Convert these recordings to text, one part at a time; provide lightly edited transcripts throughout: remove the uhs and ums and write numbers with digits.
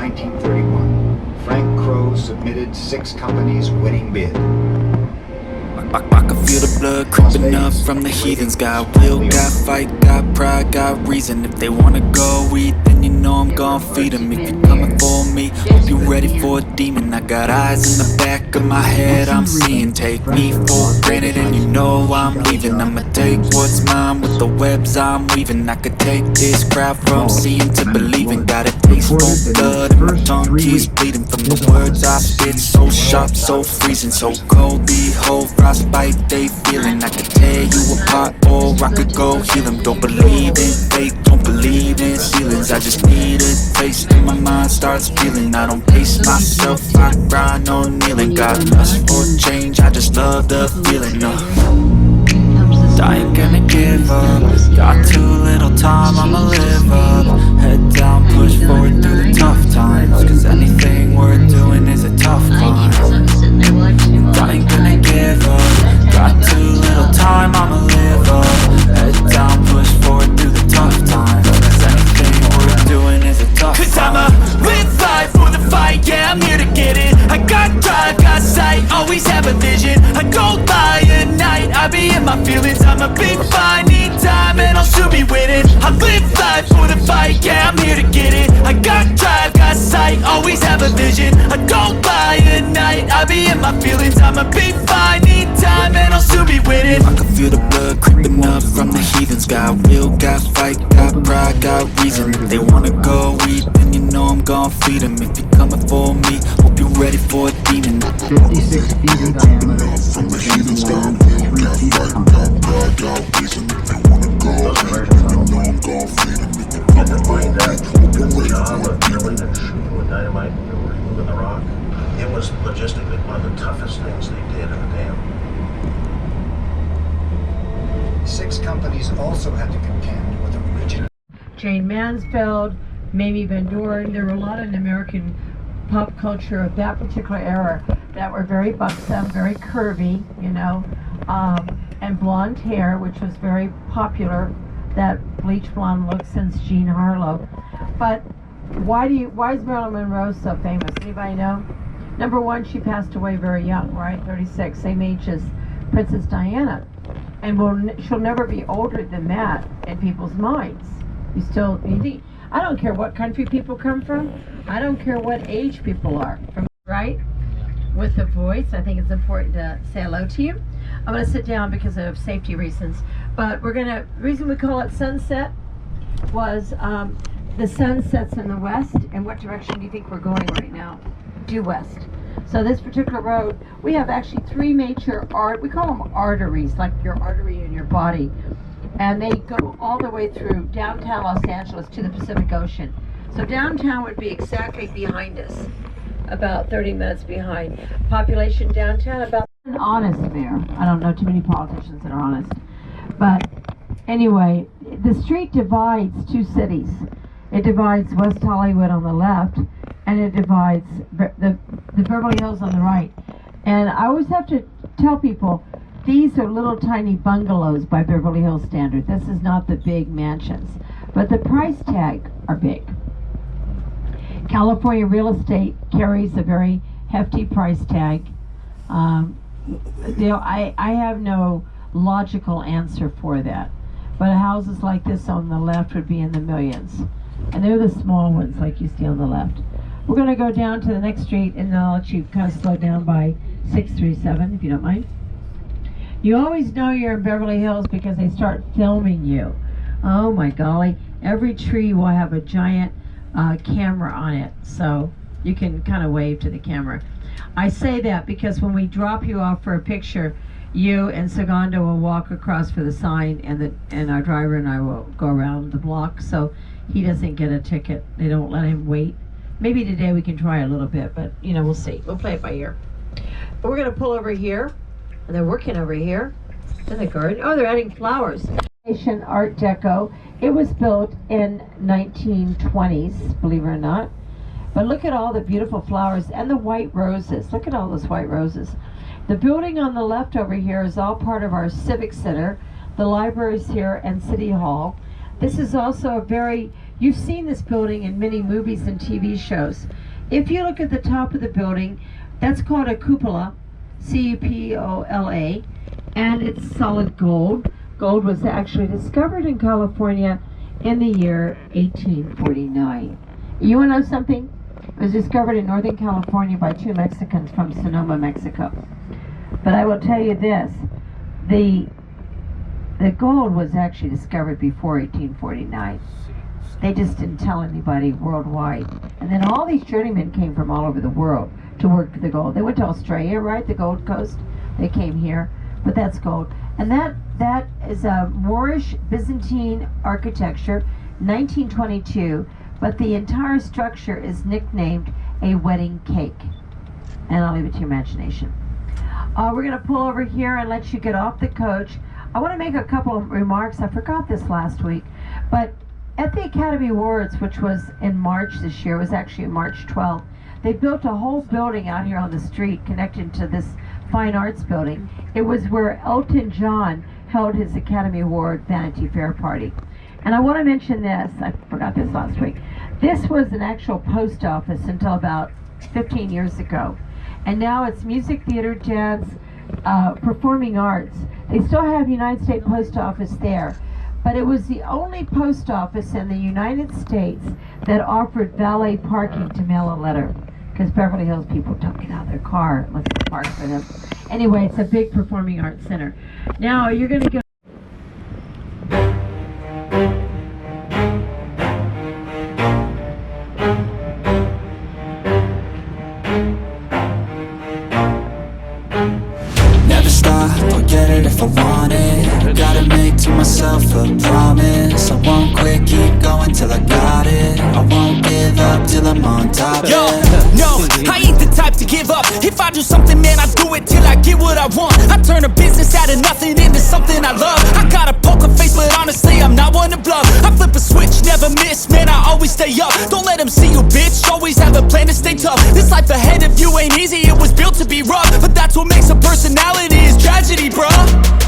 1931, Frank Crowe submitted 6 companies' winning bid. I can feel the blood creeping up from the heathens. Got will, got fight, got pride, got reason. If they wanna go eat, then you know I'm gon' feed them. If you're coming for me, hope you're ready for a demon. I got eyes in the back of my head, I'm seeing. Take me for granted and you know I'm leaving. I'ma take what's mine with the webs I'm weaving. I could take this crowd from seeing to believing. Got a taste for blood and my tongue keeps bleeding from the words I spit. So sharp, so freezing, so cold. Behold, frostbite they feeling. I could tear you apart or I could go heal them. Don't believe in fate, don't believe in ceilings. I just need a taste and my mind starts feeling. I don't pace myself, I grind on kneeling. Got lust for change, I just love the feeling. I ain't gonna give up. Got too little time, I'ma live up. Head down, push forward through the tough times. Cause anything worth doing is a tough climb. I ain't gonna give up. Got too little time, I'ma live up. Head down, push forward through the tough times. Cause anything worth doing is a tough climb. Cause I'ma live life for the fight, yeah, I'm here to get it. I got drive, got sight, always have a vision. I don't lie at night, I be in my feelings. I'ma be fine, need time, and I'll soon be winning. I live life for the fight, yeah, I'm here to get it. I got drive, got sight, always have a vision. I don't lie at night, I be in my feelings. I'ma be fine, need time, and I'll soon be winning. I can feel the blood creeping up from the heathens. Got will, got fight, got pride, got reason. If they wanna go eat, then you know I'm gon' feed them. If you're coming for me, hope you're ready for a demon. 56 feet in diameter. From the heathens, got will, got fight, got pride, got reason. If they wanna go eat, then you know I'm gon' feed them. If you're coming for me, hope you're ready for a demon. With dynamite, they were moving the rock. It was logistically one of the toughest things they did in the dam. 6 companies also had to contend with a rigid Jane Mansfield, Mamie Van Doren. There were a lot in American pop culture of that particular era that were very buxom, very curvy, you know, and blonde hair, which was very popular, that bleach blonde look since Jean Harlow. But why is Marilyn Monroe so famous? Anybody know? Number one, she passed away very young, right? 36, same age as Princess Diana. And she'll never be older than that in people's minds. I don't care what country people come from. I don't care what age people are from, right? With the voice, I think it's important to say hello to you. I'm going to sit down because of safety reasons. But the reason we call it sunset was the sun sets in the west. And what direction do you think we're going right now? Due west. So this particular road, we have actually 3 major we call them arteries, like your artery in your body. And they go all the way through downtown Los Angeles to the Pacific Ocean. So downtown would be exactly behind us, about 30 minutes behind. Population downtown, about an honest mayor. I don't know too many politicians that are honest. But anyway, the street divides 2 cities. It divides West Hollywood on the left, and it divides the Beverly Hills on the right. And I always have to tell people, these are little tiny bungalows by Beverly Hills standard. This is not the big mansions. But the price tag are big. California real estate carries a very hefty price tag. I have no logical answer for that. But houses like this on the left would be in the millions. And they're the small ones like you see on the left. We're going to go down to the next street, and then I'll let you kind of slow down by 637, if you don't mind. You always know you're in Beverly Hills because they start filming you. Oh my golly, every tree will have a giant camera on it, so you can kind of wave to the camera. I say that because when we drop you off for a picture, you and Segundo will walk across for the sign, and our driver and I will go around the block, so he doesn't get a ticket. They don't let him wait. Maybe today we can try a little bit, but you know, we'll see. We'll play it by ear. But we're going to pull over here, and they're working over here in the garden. Oh, they're adding flowers. Art Deco. It was built in 1920s, believe it or not. But look at all the beautiful flowers and the white roses. Look at all those white roses. The building on the left over here is all part of our Civic Center. The library's here and City Hall. This is also a very You've seen this building in many movies and TV shows. If you look at the top of the building, that's called a cupola, C-U-P-O-L-A, and it's solid gold. Gold was actually discovered in California in the year 1849. You want to know something? It was discovered in Northern California by 2 Mexicans from Sonoma, Mexico. But I will tell you this, the gold was actually discovered before 1849. They just didn't tell anybody worldwide. And then all these journeymen came from all over the world to work for the gold. They went to Australia, right? The Gold Coast. They came here, but that's gold. And that is a Moorish Byzantine architecture, 1922, but the entire structure is nicknamed a wedding cake. And I'll leave it to your imagination. We're going to pull over here and let you get off the coach. I want to make a couple of remarks. I forgot this last week, but at the Academy Awards, which was in March this year, it was actually March 12th, they built a whole building out here on the street connected to this fine arts building. It was where Elton John held his Academy Award Vanity Fair party. And I want to mention this, I forgot this last week. This was an actual post office until about 15 years ago. And now it's music, theater, dance, performing arts. They still have United States Post Office there. But it was the only post office in the United States that offered valet parking to mail a letter. Because Beverly Hills people don't get out of their car unless it's parked for them. Anyway, it's a big performing arts center. Now you're going to go. Never stop, I'll get it if I want it. Gotta make to myself a promise. I won't quit, keep going till I got it. I won't give up till I'm on top. Yo, no, I ain't the type to give up. If I do something, man, I do it till I get what I want. I turn a business out of nothing into something I love. I got a poker face, but honestly, I'm not one to bluff. I flip a switch, never miss, man, I always stay up. Don't let them see you, bitch, always have a plan to stay tough. This life ahead of you ain't easy, it was built to be rough. But that's what makes a personality, is tragedy, bruh.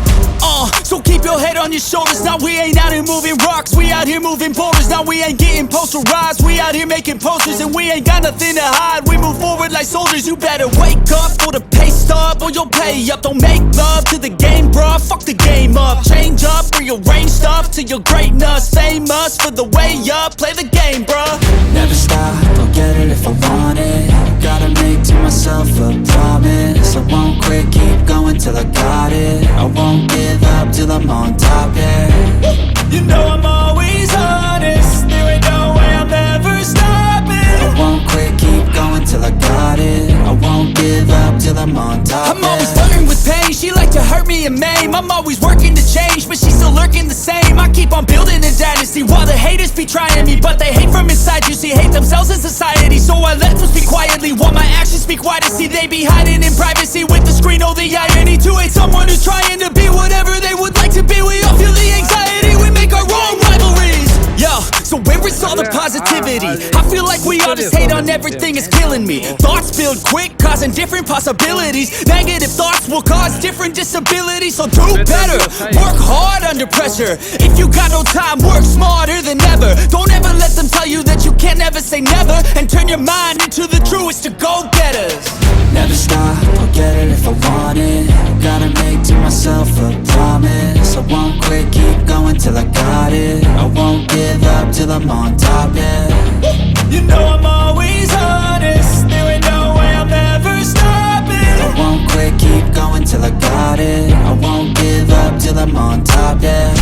So keep your head on your shoulders. Now we ain't out here moving rocks, we out here moving boulders. Now we ain't getting posterized, we out here making posters. And we ain't got nothing to hide, we move forward like soldiers. You better wake up for the pay stub, or you'll pay up. Don't make love to the game, bruh, fuck the game up. Change up, rearrange stuff to your greatness. Famous for the way up, play the game, bruh. Never stop, I'll get it if I want it. Gotta make to myself a promise. I won't quit, keep going till I got it. I won't give up till I'm on top, yeah. You know I'm always honest, there ain't no way I'm ever stopping. I won't quit, keep going till I got it. I won't give up till I'm on top, I'm always flirting with pain, she like to hurt me and maim. I'm always working to change, but she's still lurking the same. I keep on building a dynasty while the haters be trying me. But they hate from inside, you see, hate themselves in society. So I let them speak quietly while my actions speak wider. See, they be hiding in privacy with the screen. Oh, the irony to hate someone who's trying to be whatever they would like to be. We all feel the anxiety, we make our own rivalries. Yo, so where is all the positivity? I feel like we all just hate on everything, it's killing me. Thoughts build quick, causing different possibilities. Negative thoughts will cause different disabilities. So do better, work hard under pressure. If you got no time, work smarter than ever. Don't ever let them tell you that you can't never say never. And turn your mind into the truest of go-getters. Never stop, I'll get it if I want it. Gotta make to myself a promise. I won't quit, keep going till I got it. I won't give up till I'm on top, yeah. You know I'm always honest, there ain't no way I'm ever stopping. I won't quit, keep going till I got it. I won't give up till I'm on top, yeah.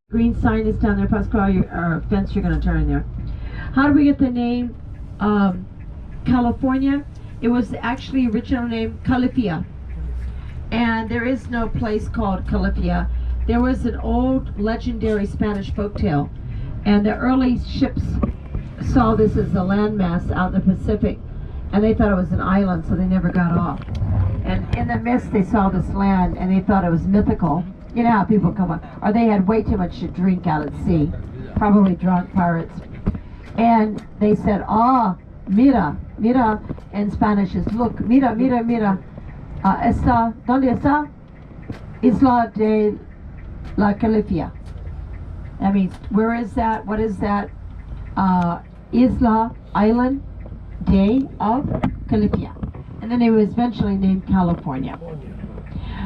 Green sign is down there. Pascal, your fence you're going to turn there. How do we get the name California? It was actually original name Califia. And there is no place called Califia. There was an old legendary Spanish folktale. And the early ships saw this as a landmass out in the Pacific, and they thought it was an island, so they never got off. And in the mist, they saw this land, and they thought it was mythical. You know how people come on, or they had way too much to drink out at sea, probably drunk pirates. And they said, "Ah, mira, mira," in Spanish is look, mira, mira, mira. Esta, ¿dónde está? Isla de la Califia. That means, where is that? What is that? Isla, island, day of Califia. And then it was eventually named California.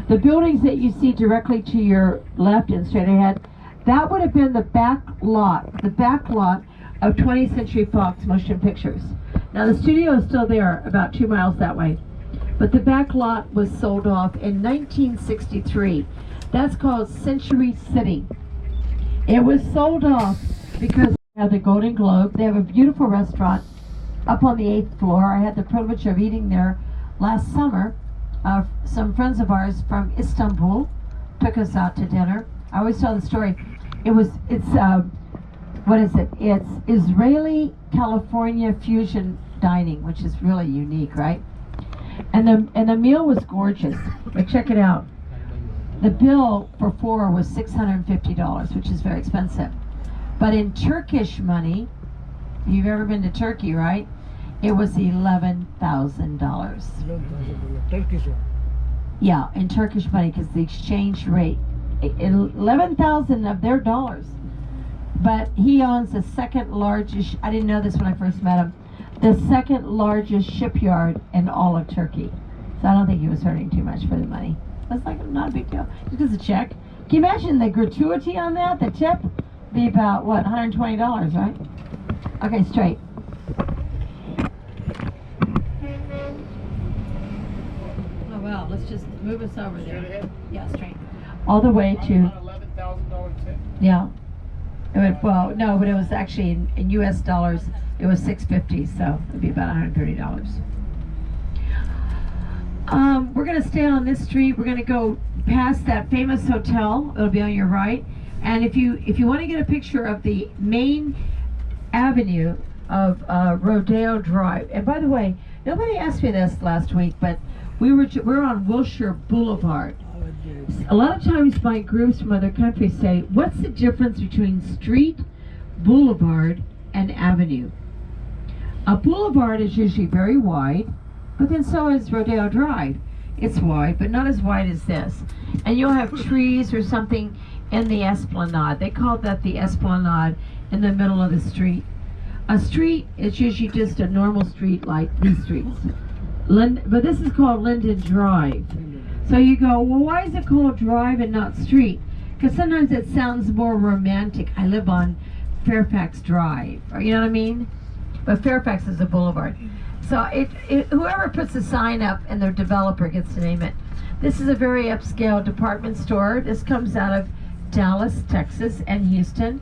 The buildings that you see directly to your left and straight ahead, that would have been the back lot of 20th Century Fox Motion Pictures. Now the studio is still there, about 2 miles that way. But the back lot was sold off in 1963. That's called Century City. It was sold off because they have the Golden Globe. They have a beautiful restaurant up on the 8th floor. I had the privilege of eating there last summer. Some friends of ours from Istanbul took us out to dinner. I always tell the story. It's Israeli California fusion dining, which is really unique, right? And the meal was gorgeous. But check it out. The bill for 4 was $650, which is very expensive. But in Turkish money, you've ever been to Turkey, right? It was $11,000. Yeah, in Turkish money, because the exchange rate, 11,000 of their dollars. But he owns the second largest, I didn't know this when I first met him, the second largest shipyard in all of Turkey. So I don't think he was hurting too much for the money. That's like not a big deal. Just as a check. Can you imagine the gratuity on that? The tip be about what, $120, right? Okay, straight. Oh well, let's just move us over there. Yeah, straight. All the way to $11,000 tip. yeah. It would, well, no, but it was actually in U.S. dollars. It was $650, so it'd be about $130. We're gonna stay on this street. We're gonna go past that famous hotel. It'll be on your right. And if you want to get a picture of the main avenue of Rodeo Drive. And by the way, nobody asked me this last week, but we're on Wilshire Boulevard. A lot of times my groups from other countries say, what's the difference between street, boulevard, and avenue? A boulevard is usually very wide, but then so is Rodeo Drive. It's wide, but not as wide as this. And you'll have trees or something in the esplanade. They call that the esplanade in the middle of the street. A street is usually just a normal street like these streets. But this is called Linden Drive. So you go, well, why is it called drive and not street? Because sometimes it sounds more romantic. I live on Fairfax Drive, or you know what I mean? But Fairfax is a boulevard. So whoever puts a sign up and their developer gets to name it. This is a very upscale department store. This comes out of Dallas, Texas, and Houston.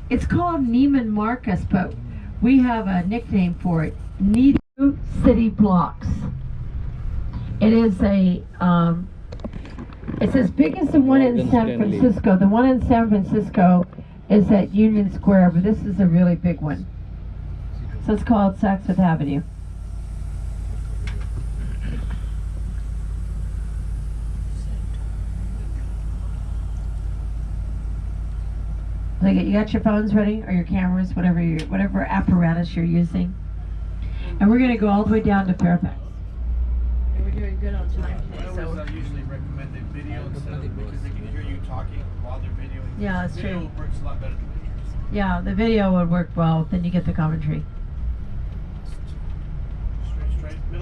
It's called Neiman Marcus, but we have a nickname for it, Needle City Blocks. It is it's as big as the one in San Francisco. The one in San Francisco is at Union Square, but this is a really big one. So it's called Saks Fifth Avenue. You got your phones ready, or your cameras, whatever apparatus you're using. And we're going to go all the way down to Fairfax. And we're doing good on time today. I always usually recommend a video instead of, because they can hear you talking while they're videoing. Yeah, that's true. Video works a lot better than pictures. Yeah, the video would work well, then you get the commentary.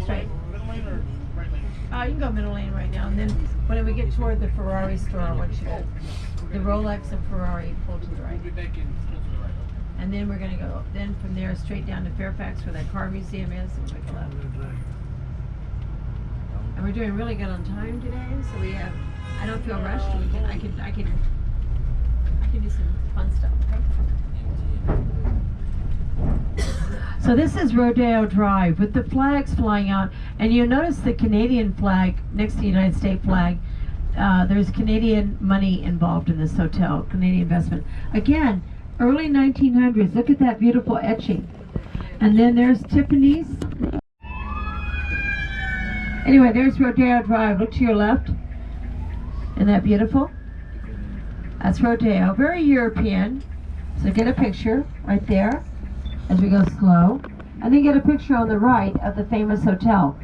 Straight, middle lane or right lane? You can go middle lane right now, and then when we get toward the Ferrari store, I want you to, the Rolex and Ferrari, pull to the right. We'll be back in, pull to the right. And then we're going to go, then from there straight down to Fairfax where that car museum is, and we'll make a left. And we're doing really good on time today, so we have, I don't feel rushed. I can do some fun stuff, okay? So this is Rodeo Drive with the flags flying out, and you'll notice the Canadian flag next to the United States flag. There's Canadian money involved in this hotel, Canadian investment. Again, early 1900s. Look at that beautiful etching. And then there's Tiffany's. Anyway, there's Rodeo Drive. Look to your left. Isn't that beautiful? That's Rodeo. Very European. So get a picture right there as we go slow. And then get a picture on the right of the famous hotel.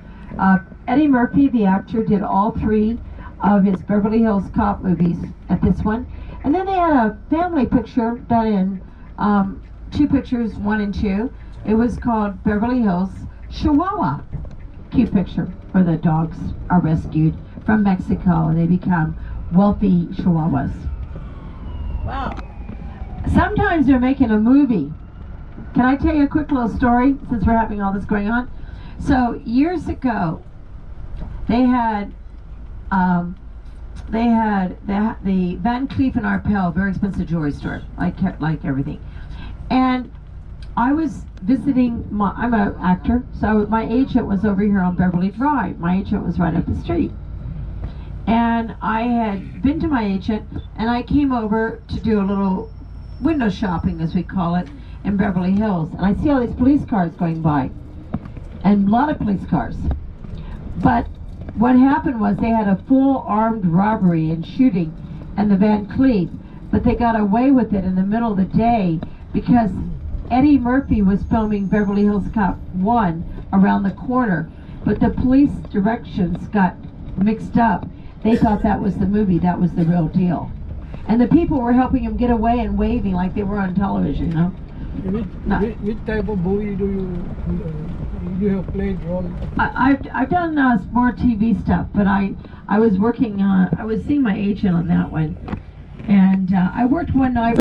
Eddie Murphy, the actor, did all 3 of his Beverly Hills Cop movies at this one. And then they had a family picture done in 2 pictures, 1 and 2. It was called Beverly Hills Chihuahua. Cute picture where the dogs are rescued from Mexico and they become wealthy Chihuahuas. Wow. Sometimes they're making a movie. Can I tell you a quick little story since we're having all this going on? So years ago, they had the Van Cleef and Arpels, very expensive jewelry store, like everything. And I was visiting, I'm an actor, so my agent was over here on Beverly Drive. My agent was right up the street. And I had been to my agent, and I came over to do a little window shopping, as we call it, in Beverly Hills. And I see all these police cars going by, and a lot of police cars. But what happened was they had a full armed robbery and shooting in the Van Cleef, but they got away with it in the middle of the day because Eddie Murphy was filming Beverly Hills Cop 1 around the corner, but the police directions got mixed up. They thought that was the movie, that was the real deal. And the people were helping him get away and waving like they were on television, you know? Which type of movie do you have played role? I've done more TV stuff, but I was working on, I was seeing my agent on that one. And I worked one night